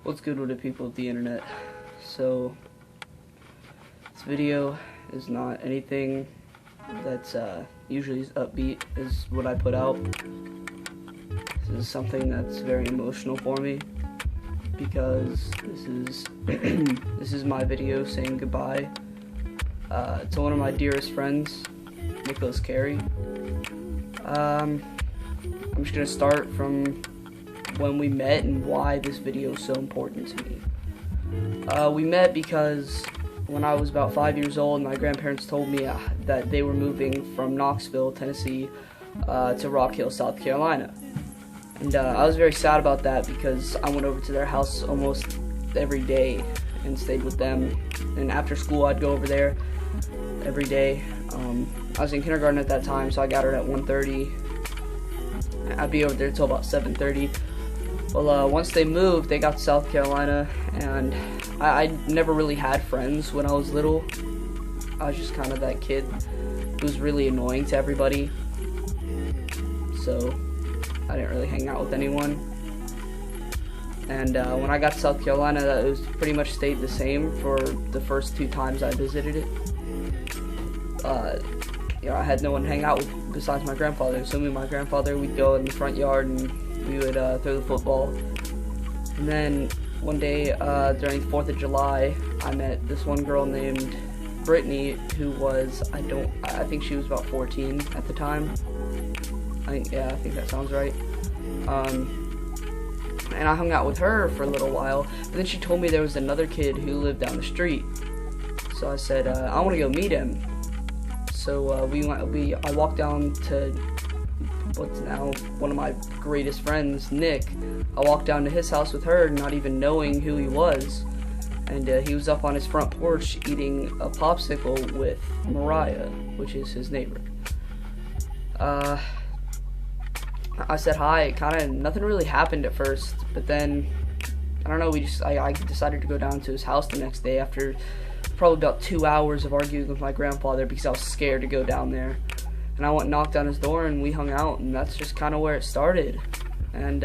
What's good with the people of the internet? So this video is not anything that's usually as upbeat as what I put out. This is something that's very emotional for me because this is this is my video saying goodbye to one of my dearest friends, Nicholas Carey. I'm just gonna start from when we met and why this video is so important to me. We met because when I was about 5 years old, my grandparents told me that they were moving from Knoxville, Tennessee, to Rock Hill, South Carolina. And I was very sad about that because I went over to their house almost every day and stayed with them. And after school, I'd go over there every day. I was in kindergarten at that time, so I got her at 1:30. I'd be over there until about 7:30. Well, once they moved, they got to South Carolina, and I never really had friends when I was little. I was just kind of that kid who was really annoying to everybody, so I didn't really hang out with anyone. And when I got to South Carolina, it was pretty much stayed the same for the first 2 times I visited it. I had no one to hang out with besides my grandfather. So me and my grandfather, we'd go in the front yard and we would throw the football. And then one day during the 4th of July, I met this one girl named Brittany, who was, I think she was about 14 at the time. I think that sounds right. And I hung out with her for a little while, but then she told me there was another kid who lived down the street. So I said, I want to go meet him. So I walked down to what's now one of my greatest friends, Nick. I walked down to his house with her, not even knowing who he was. And he was up on his front porch eating a popsicle with Mariah, which is his neighbor. I said hi. Nothing really happened at first, but then I don't know. I decided to go down to his house the next day after probably about 2 hours of arguing with my grandfather because I was scared to go down there. And I went and knocked on his door and we hung out, and that's just kind of where it started. And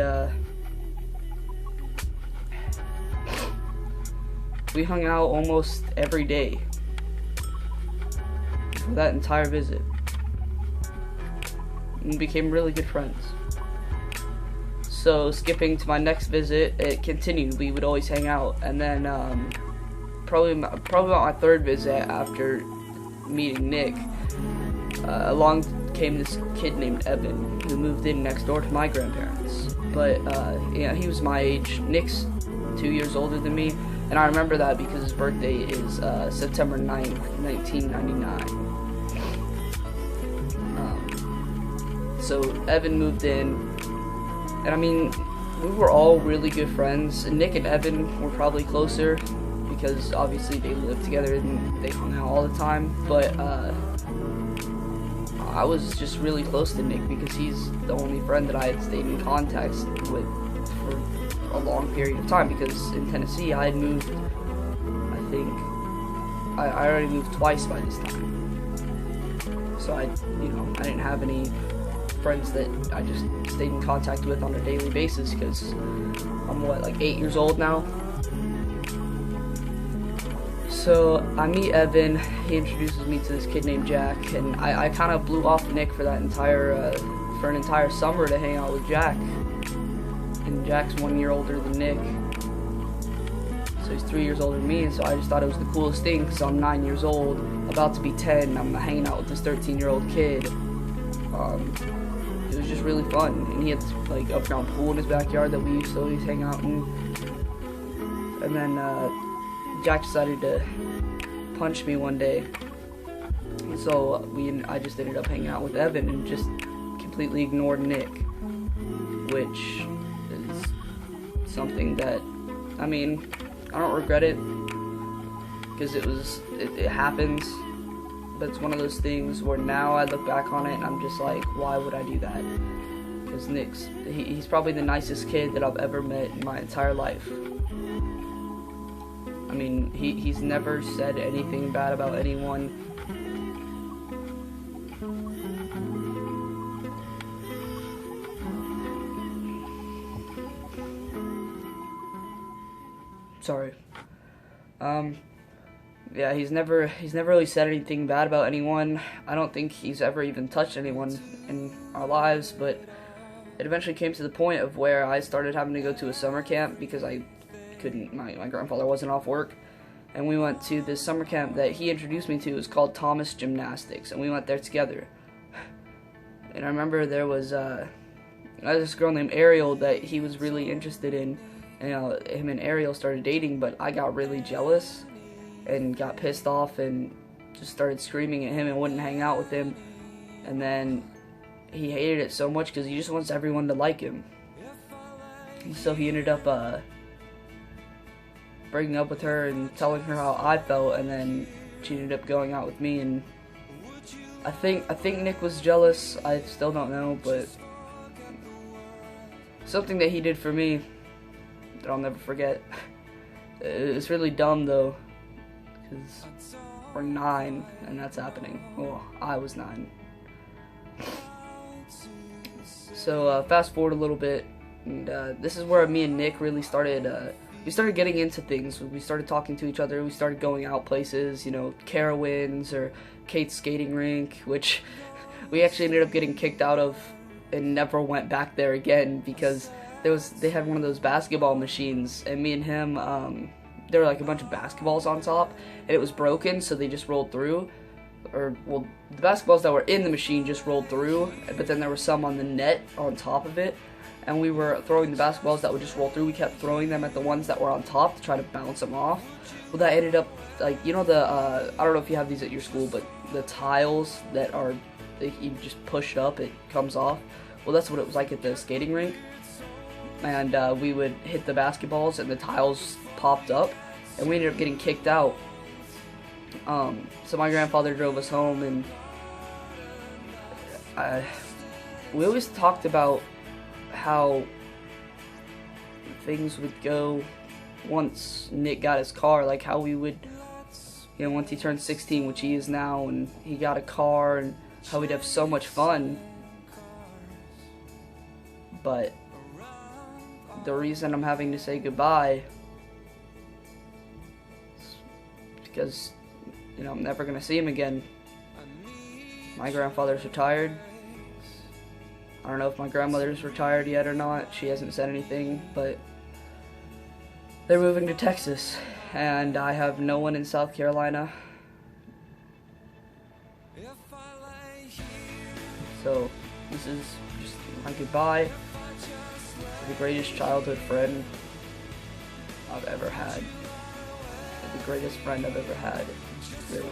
we hung out almost every day for that entire visit and became really good friends. So skipping to my next visit, it continued. We would always hang out, and then probably about my 3rd visit after meeting Nick, along came this kid named Evan who moved in next door to my grandparents. But he was my age. Nick's 2 years older than me, and I remember that because his birthday is September 9th, 1999. So Evan moved in, and I mean, we were all really good friends. And Nick and Evan were probably closer because obviously they lived together and they hung out all the time. But I was just really close to Nick because he's the only friend that I had stayed in contact with for a long period of time, because in Tennessee I had moved, I think, I already moved twice by this time. So I didn't have any friends that I just stayed in contact with on a daily basis because I'm like 8 years old now. So I meet Evan. He introduces me to this kid named Jack, and I kind of blew off Nick for that for an entire summer to hang out with Jack. And Jack's 1 year older than Nick, so he's 3 years older than me. And so I just thought it was the coolest thing because I'm 9 years old, about to be 10. I'm hanging out with this 13-year-old kid. It was just really fun, and he had this like up-ground pool in his backyard that we used to always hang out in. And then Jack decided to punch me one day, and so I just ended up hanging out with Evan and just completely ignored Nick, which is something that, I mean, I don't regret it because it happens. But it's one of those things where now I look back on it and I'm just like, why would I do that? Because he's probably the nicest kid that I've ever met in my entire life. I mean, he's never said anything bad about anyone. Sorry. Yeah, he's never really said anything bad about anyone. I don't think he's ever even touched anyone in our lives, but it eventually came to the point of where I started having to go to a summer camp because I couldn't, my grandfather wasn't off work, and we went to this summer camp that he introduced me to. It was called Thomas Gymnastics, and we went there together. And I remember there was this girl named Ariel that he was really interested in, and him and Ariel started dating, but I got really jealous and got pissed off and just started screaming at him and wouldn't hang out with him. And then he hated it so much because he just wants everyone to like him. And so he ended up breaking up with her and telling her how I felt, and then she ended up going out with me. And I think Nick was jealous. I still don't know, but something that he did for me that I'll never forget. It's really dumb though, because we're 9 and that's happening. Well, I was 9. So fast forward a little bit, and this is where me and Nick really started. We started getting into things. We started talking to each other. We started going out places, you know, Carowinds or Kate's skating rink, which we actually ended up getting kicked out of and never went back there again because they had one of those basketball machines, and me and him, there were like a bunch of basketballs on top, and it was broken, so they just rolled through. Or, well, the basketballs that were in the machine just rolled through, but then there were some on the net on top of it, and we were throwing the basketballs that would just roll through. We kept throwing them at the ones that were on top to try to bounce them off. Well, that ended up, like, you know I don't know if you have these at your school, but the tiles that you just push it up, it comes off. Well, that's what it was like at the skating rink. And we would hit the basketballs and the tiles popped up, and we ended up getting kicked out. So my grandfather drove us home, and we always talked about how things would go once Nick got his car, like how we would, you know, once he turned 16, which he is now, and he got a car, and how we'd have so much fun. But the reason I'm having to say goodbye is because, you know, I'm never going to see him again. My grandfather's retired. I don't know if my grandmother's retired yet or not. She hasn't said anything, but they're moving to Texas, and I have no one in South Carolina. So this is just my goodbye to the greatest childhood friend I've ever had. The greatest friend I've ever had, really.